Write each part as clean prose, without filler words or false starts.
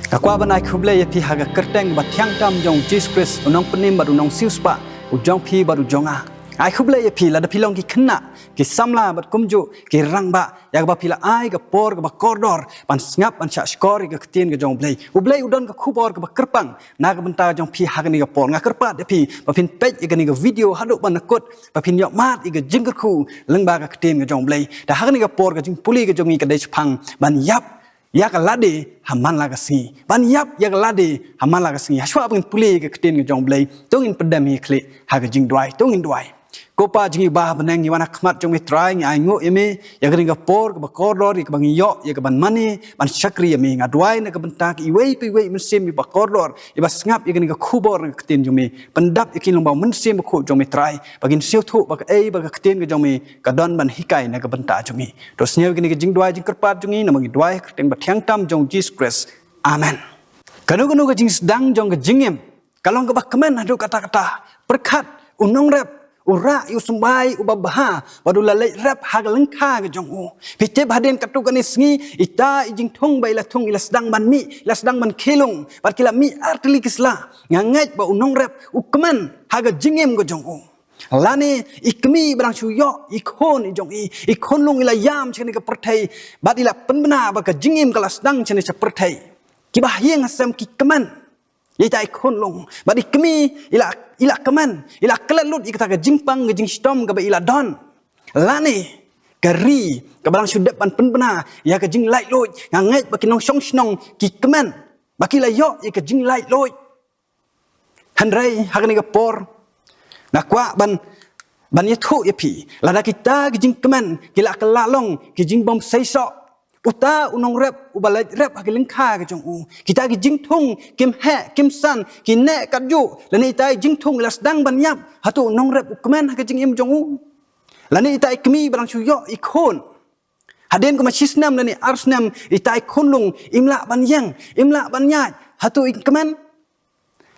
Kakwa banai kublai pi haga kerteng ba tiang tam jong Jesus Christ unong penim baru nong siuspa ujong pi baru jonga. Ai kublai pi la da pilong ki kena ki samla bat kumju ki rang ba ya ba pila ai ga por ga ba kordor pan ngap pan cha skor ga ketien ga jong blai. Ublai udon ga kubor ga ba kerpang na ga benta jong pi haga ni ga por nga kerpat pi ba pin pej ga ni ga video haduk ban nakut ba pin yok mat ga jingger ku leng ba ga ketien ga jong blai. Da haga ni ga por ga jing puli ga jong ni ga dei chpang ban yap ya lade haman laga singi ban yap ya lade haman laga singi haswa pun puli ke ketin ke jong blai tongin pedam hi kli haga jing dwai tongin dwai kopa jingi ba benang ni wana khmat jong mi try ngi ai ngo eme ya gring ga por ke ba kordor ke bang yo ya ke ban mani ban sakri eme nga dwai na ke bentak i wei pi wei mensim mi ba kordor i ba ngap ya gring ga khubor ke ketin jong mi pendap ikin long ba mensim ko jong mi try bagin siu thu ba ei ba ketin ke jong mi ka don ban hikai na ke benta jong mi tos nyau gini ke jing dwai jing kerpat jong ni na mangi dwai keteng ba thiang tam jong Jesus Christ amen kanu ke jing sedang jong ke jingem kalong ke ba kemen adu kata-kata berkat unong rep ura yu sembai ubabaha badu lalai rap haga lengka ke jong u pite baden katu kani sngi ita ijing thong bai la thong ila sedang ban mi ila sedang ban khilung par kila mi artili kisla ngangait ba unong rap ukman haga jingem ke jong u lani ikmi barang suyo ikon ijong ikon lung ila yam chene ke perthai bat ila penbena ba ke jingem kala sedang chene se perthai kibah yeng asam ki keman ita ikon lung bat ikmi ila keman ila kelalut ikata ke jingpang ke jing stom ke ba ila don lani kari ke barang sudap ban penbena ya ke jing light loy ngait ba kinong song snong ki keman ba kila yo ke jing light loy handrai hagani ke por nakwa ban yathu yapi lada kita kijing keman kila kelalong kijing bom seiso uta unong rep ubalai rep agilengkha ke jong u kita kijing thung kim he kim san kine kadju lani tai jing thung las dang ban yap hatu unong rep ukmen kijing im jong u lani tai kmi barang suyo ikon haden ko machisnam lani arsnam itai khunlung imla ban yang imla ban nyai hatu ikmen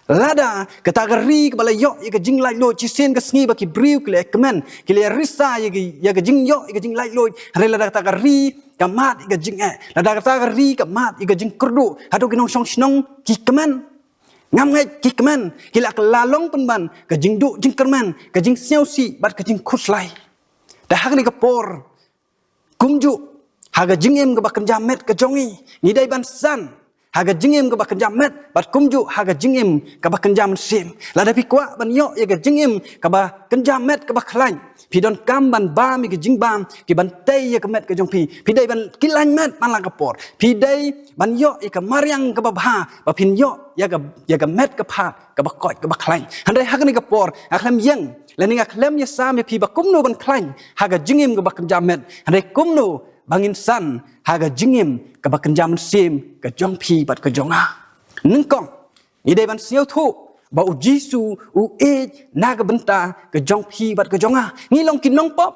lada kata gari kepala yok ya ke jing light load cisen ke sengi baki briu ke kemen ke le risa ya ke jing yok ya ke jing light load hari lada kata gari kamat ya ke jing lada kata gari kamat ya ke jing kerdu hadu kinong song snong ki kemen ngam ngai ki kemen kila ke lalong penban ke jing du jing kermen ke jing siau si bat ke jing kuslai dah hak ni ke por kumju haga jingem ke bakan jamet ke jongi ni dai ban san haga jingim ke bakan jamet bat kumju haga jingim ke bakan jam sim lada pi kwa ban yo ya ke jingim ke bakan jamet ke baklan pi don kam ban ba mi ke jing bam ki ban tei ya ke met ke jong pi dai ban kilan met man la ke por pi dai ban yo ya ke maryang ke babha ba pin yo ya ke met ke phat ke bakoi ke baklan handai haga ni ke por aklam yang lani aklem ya sam ya pi bakumno ban klan haga jingim ke bakan jamet handai kumno bangin san haga jingim ke bakan jam sim ke jong pi bat ke jonga nengkong idai ban siau thu ba u jisu u e na ke benta ke jong pi bat ke jonga ngilong kinong pop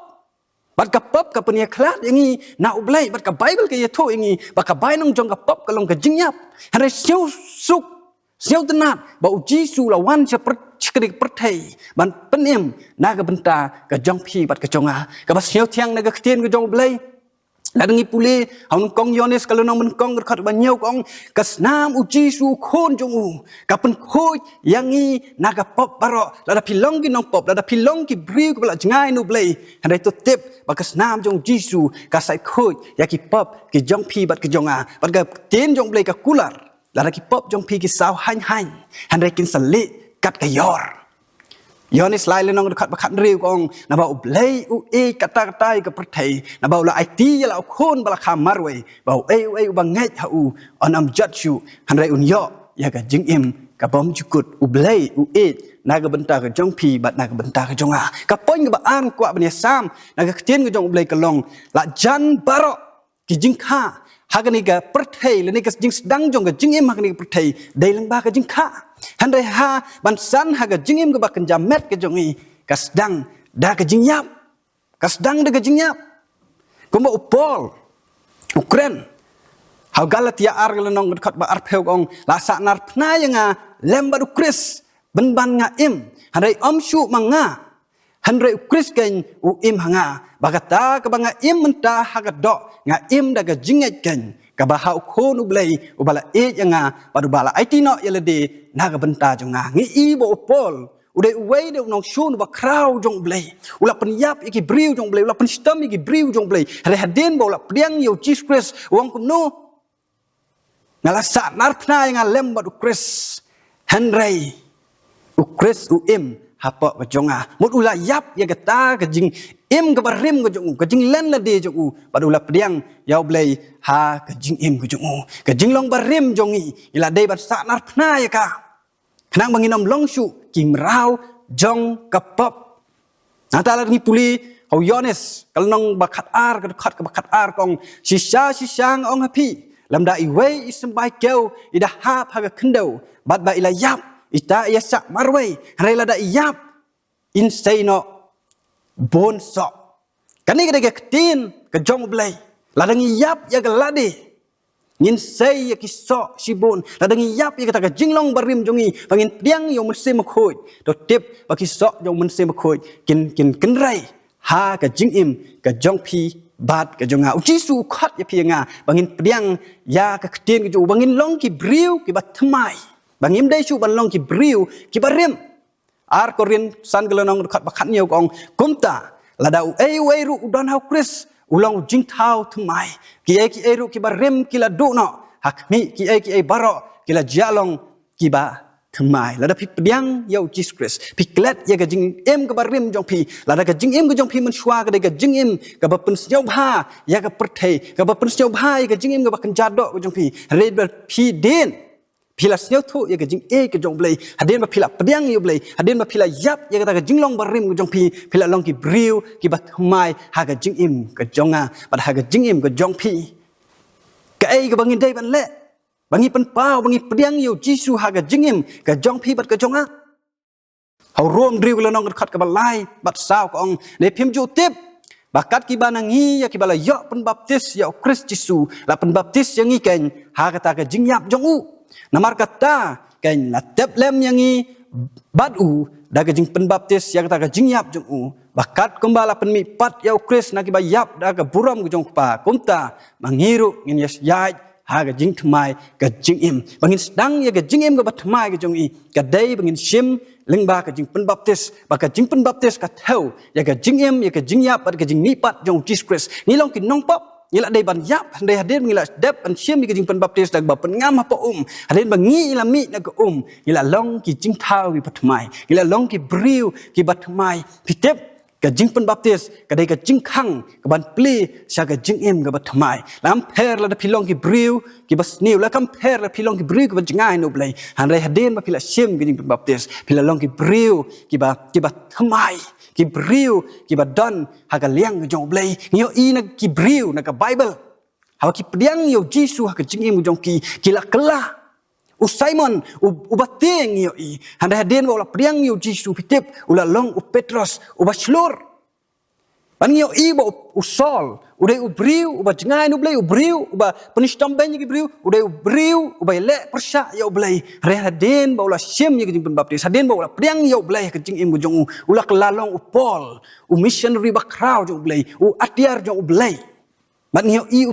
bat ka pop ka penia klat yangi na ublai bat ka bible ke yathu yangi bat ka bai nong jong ka pop ka long ke jingyap hare siau suk siau tenat ba u jisu lawan chekrik perthai ban penim na ke benta ke jong pi bat ke jonga ka ba siau thiang na ke ktien ke jong blai la dengi pule haun kong yones kalau nong men kong khat ban nyau kong kasnam uji su khon jong u kapen khoi yangi naga pop baro la da pilong ki nong pop la da pilong ki briu bala jangai nu blai handai to tip ba kasnam jong jisu ka sai khoi ya ki pop ki jong pi bat ki jonga bat ga tin jong blai ka kular la da ki pop jong pi ki saw hain handai kin sali kat ka yor Yonis lai lenong dekat bakat riu kong na bau blai u e kata-kata ke perthai na bau la IT ya la khon bala khamar we bau e bangai ha u onam judge handai un yo ya ka jing im ka bom jukut u blai u e na ga benta ka jong pi bat na ga benta ka jonga ka poin ga an kwa bania sam na ga ktien ga jong blai ka long la jan baro ki jing kha hagani ga perthai le ni ka jing sedang jong ga jing im hagani ga perthai dai lang ba ka jing kha handai ha ban san haga jingim ke bakan jamet ke jongi kasdang da ke jingyap kasdang da ke jingyap kumba upol ukren hau galatia ar lenong dekat ba arpeu ong la sa nar pna yanga lemba ukris ben ban nga im handai omshu manga handai ukris ken u im hanga bagata ke banga im menta haga do nga im da ke jinget ken kabahau khon ublei ubala yanga badubala aitino yelede naga benta jonga ngi ibo pol ude uwei de nong shun ba kraw jong blei ula penyap iki briu jong blei ula penstam iki briu jong blei re haden ba ula priang yo Jesus Christ wong kumno ngala sa narpna yang lem badu Christ henrei u Christ u im hapa ba jonga mut ula yap ya gata ka jing im ka barim ka jong ka jing len la de jong badu ula priang yaw blei ha ka jing im ka jong ka jing long barim jongi ila dei ba sa narpna ya ka kenang banginom longshu kim rau jong kapop natala ni puli au yones kal nong bakat ar ka bakat ar kong shisang ong hapi lamda iwei ismbai keu ida hap haga kendo bat ba ila yap ita yasa marwei rela da yap insaino bon so kani ga ketin ka jong blai ladang yap ya ga lade ngin sei ya kiso sibun ladang yap ya kata jinglong barim jongi pangin piang yo mense makhoi to tip ba kiso yo mense makhoi kin rai ha ka jingim ka jong pi bat ka jonga uji su khat ya pianga bangin piang ya ka ketin ka ju bangin long ki briu ki bat thmai bangim dai su ban long ki briu ki barim ar korin san gelonong khat bakhat niu kong kumta ladau wei ru udon hau Chris ulang jing thau thmai ki ru ki barem ki la du no hakmi ki baro ki la jalong ki ba thmai lada pi piang yo Jesus Christ pi klet ya ga jing em ka barem jong pi lada ga jing em ga jong pi man shwa ga jing em ga ba pen snyo bha ya ga perthei ga ba pen snyo bha ya ga jing em ga ba kan jado ga jong pi red pi den pila snyo thu ya ga jing ka jong blai haden ba pila piang yo blai haden ba pila yap ya ga jing long barem ga jong pi pila long ki briu ki ba thmai ha ga jing em ka jonga ba ha ga jing em ga jong pi ka ga bangin dai ban le bangi pen pau bangi piang yo jisu ha ga jing em ka jong pi bat ka jonga hau rom driu la nong khat ka ba lai bat sao ka ong ne phim ju tip bakat ki banangi ya ki bala yo pen baptis ya Christ Jisu la pen baptis yang i ken ha ka ta ka jing yap jong u namar kata ken la tep lem yang i bat u da ka jing pen baptis ya ka ta ka jing yap jong u bakat kembala pen mi pat ya Christ na ki ba yap da ka buram ku jong pa kumta mangiru ngin yes yai ha ga jing thmai ga jing im bangin sedang ya ga jing im ga bathmai ga jong i ga dai bangin shim lengba ka jing pen baptis ba ka jing pen baptis ka theu ya ga jing im ya ga jing yap ba ka jing ni pat jong Jesus Christ ni long ki nong pop ila dai ban yap dai haden ngila dep an shim ni ka jing pen baptis dag ba pen ngam pa haden ba ngi ila mi na ga ila long ki jing thau wi bathmai ila long ki briu ki bathmai pitep ka jing pen baptis ka dai ka jing khang ka ban pli sha ka jing em ka bathmai lam pher la da pilong ki briu ki bas niu la kam pher la pilong ki briu ka ban jingai no blai han rai haden ba pila shim ki jing pen baptis pila long ki briu ki ba thmai ki briu ki ba don ha ka liang ka jong blai ngio i na ki briu na ka bible ha ki piang yo jisu ha ka jing em jong ki la kala u Simon u bateng yo i handa haden ba ula priang yo jisu pitip ula long u Petros u bachelor ban yo i ba u Saul u dei u briu u ba jingai no blai u briu u ba penistam ben yo briu u dei u briu u ba le persya yo blai re haden ba ula shem yo jing pen baptis haden ba ula priang yo blai ka jing im jong ula kelalong u Paul u missionary ba crowd yo blai u atiar yo blai ban yo i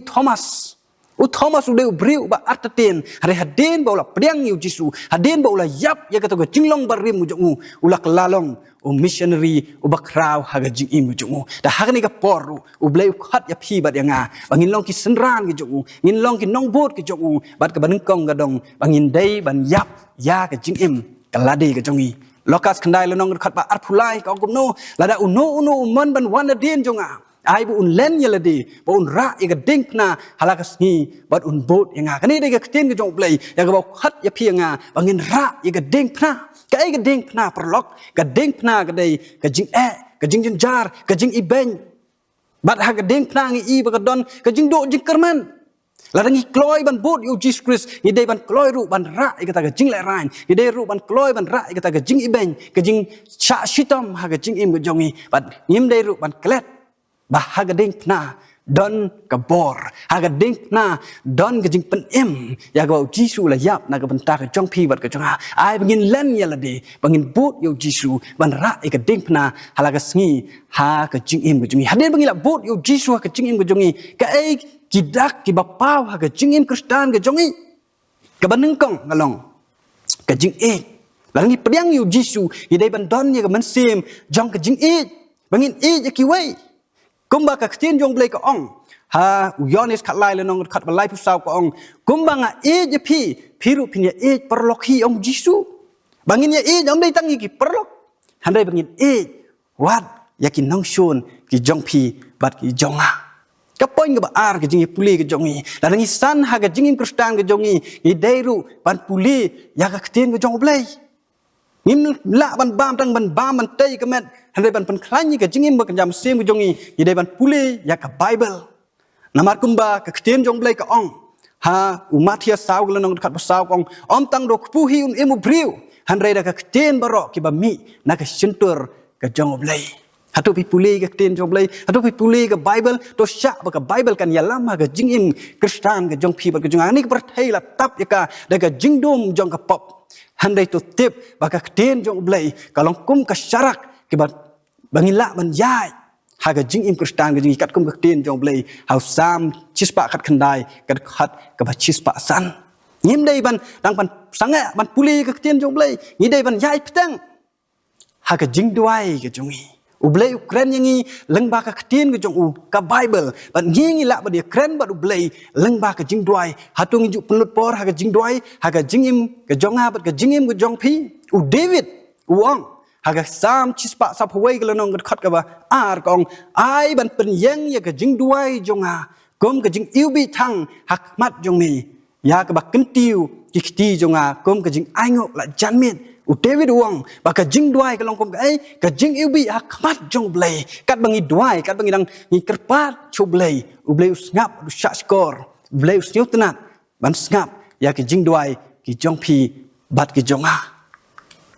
u Thomas udah briu ba atatin hari haden ba ula priang yu jisu haden ba ula yap ya kata jinglong barim mujongu ula kelalong missionary bakrau haga jing im mujongu da hagni ka poru blai khat ya phi bat yanga bangin long ki senran ki jongu ngin long ki nong bot ki jongu bat ka banengkong ga dong bangin dai ban yap ya ka jing im kalade ka jongi lokas khandai lonong khat ba arphulai ka gumno lada uno man ban wan den jonga ai bu un len yeladi bu un ra ya ding na halakas ni bat un bot yanga kani de ka tin ka jong play ya ka ba khat ya phi nga bangin ra ya ding na ka ai ka ding na perlok ka ding na ka dei ka jing ka jing jar ka jing iben bat ha ka ding na ngi i ba ka don ka jing do jing kerman la ngi kloi ban bot yo Jesus Christ ni dei ban kloi ru ban ra ya ka jing la rain ni dei ru ban kloi ban ra ya ka jing iben ka jing cha shitam ha ka jing im ka jongi bat nim dei ru ban klet bahaga ding na don ka bor haga ding na don ka jing pen em ya ga jisu la yap na ka benta ka jong phi bat ka jong ai bangin len ya la de bangin but yo jisu ban ra e ka ding na hala ka sngi ha ka jing em ka jong haden bangin la but yo jisu ka jing em ka jong ka ai kidak ki bapau ha ka jing em kristan ka jong ka baneng kong ngalong ka jing langi pediang yo jisu idai ban don ya ka man sim jong ka jing bangin ya ki wei kumba ka ktin jong blai ka ong ha uyonis khat lai le nong khat balai pu sau ka ong kumba nga je phiru phinya perlok hi ong jisu bangin ya ong dai tangi ki perlok handai bangin wat yakin nong shon ki jong phi bat ki jonga ka poin ga ar ka jingi puli ka jongi la ngi san ha ga jingin kristan ka jongi i dairu ban puli ya ka ktin ka jong blai ngim la ban bam tang ban bam ban tei ka met handai ban pen khlani ka jingim ba ka jam sem ka jongi i dai ban puli ya ka bible namar kumba ka ktin jong blai ka ong ha umathia saw ka nong khat ba saw kong om tang do pu hi un emu briu handai da ka ktin baro ki ba mi na ka shintur ka jong blai hatu pi puli ka ktin jong blai hatu pi puli ka bible to sha ba ka bible kan ya lama ka jingim kristan ka jong phi ba ka jong ani ka thai la tap ya ka da ka jingdom jong ka pop handai to tip baka kten jong blai kalong kum ka syarak ke bangila man yai haga jing im kristan ga jing kat kum ka kten jong blai hau sam chispa khat khandai kat khat ka ba chispa san ngim dai ban dang ban sanga ban puli ka kten jong blai ngi dai ban yai ptang haga jing duai ga jongi ublai ukren yangi lengba ka kten ga jong u ka bible ban ngi la ba dia kren ba ublai lengba ka jing duai hatung ju penut por haga jing duai haga jing im ka jonga bat ka jing im ga jong phi u david uang haga sam chispa sap hoi ga nong ga khat ka ba ar kong ai ban pen yang ya ka jing duai jonga kom ka jing iu bi thang hak mat jong mi ya ka ba kentiu ki kti jonga kom ka jing ai ngok la janmet u David uang baka jing duai ka long kom ka jing iubi hakmat jong blai kat bangi duai kat bangi dang ni kerpat chu blai u blai usngap u sha skor blai usnyu tenat ban sngap ya ki jing duai ki jong phi bat ki jonga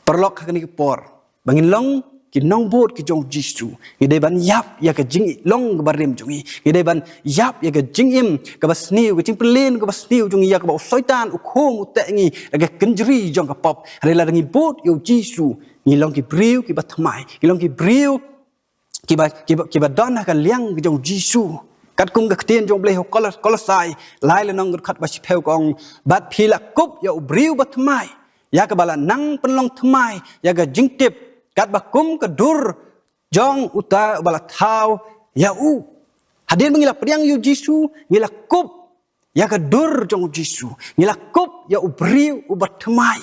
perlok ka ni por bangin long ki nong bot ki jong jisu ni dai ban yap ya ka jing long ka barim jongi ni dai ban yap ya ka jing im ka basniu ka jing pelin ka basniu jongi ya ka ba soitan u khom u te ngi ka kenjri jong ka pop hari la ngi bot yo jisu ni long ki briu ki ba thmai ki long ki briu ki ba don ka liang ki jong jisu kat kum ka kten jong blai ho kolosai lai la nong khat ba chpeu kong bat phila kup ya u briu ba thmai ya ka bala nang penlong thmai ya ka jing tip kat bakum ke dur jong uta bala thau ya u hadin mengila pediang yu jisu ngila kup ya ke dur jong jisu ngila kup ya u briu u batmai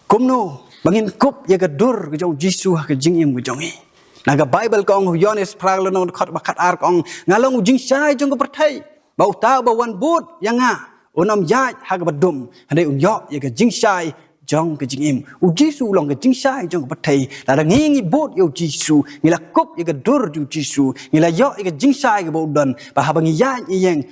kumno bangin kup ya ke dur jong jisu ha ke jing im jong i naga bible kong yones praglo non khat bakat ar kong ngalong jing sai jong ko perthai bau ta ba wan but yanga onom ya ha ke badum hadai un yo ya ke jing sai jong ke jing im u jisu long ke jing sai jong ko thai la ngi bot yo jisu ngi la kop ye ke dur ju jisu ngi la yo ye ke jing sai ke bo don ba ha bang ya yeng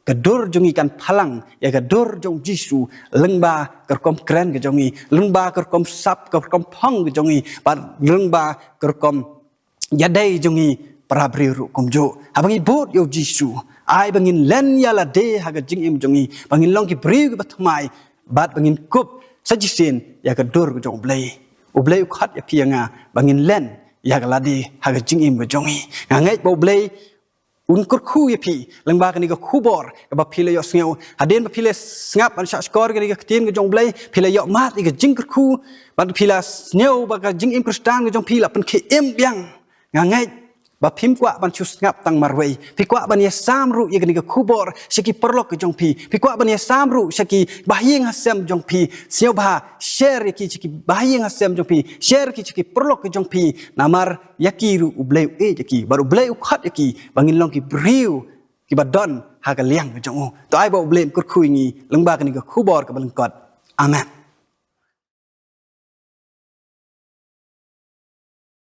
ke dur jong ikan phalang ye ke dur jong jisu lengba ke kom kren ke jong i lengba ke kom sap ke kom phang ke jong i ba lengba ke kom ya dai jong i para briru kom jo ha bang bot yo jisu ai bangin len ya la de ha ke jing im jong i bangin long ki briu ke bathmai bat bangin kop sajisin ya ka dur jong blai u blai khat ya pianga bangin len ya ka ladi ha ka jing im jong i ngai bo blai un kur khu ya pi langba ka ni ka khu bor ka ba phile yo sneu hadin ba phile snap an sha skor ka ni ka tin ka jong blai phile yo mat ni ka jing kur khu ban phila sneu ba ka jing im kristan ka jong phila pen ke em biang ngai ba phim kwa ban chus ngap tang marwei pi kwa ban ya samru ye ni ka khubor shaki perlok ke jong pi kwa ban ya samru shaki bahyeng hasem jong pi siau ba share ye ki chiki bahyeng hasem jong pi share ki chiki perlok ke jong pi namar yakiru ubleu yaki baru bleu khat yaki bangin long ki briu ki badon ha ka liang ke jong to ai ba ublem kur khui ngi lengba ka ni ka khubor ka ban kot amen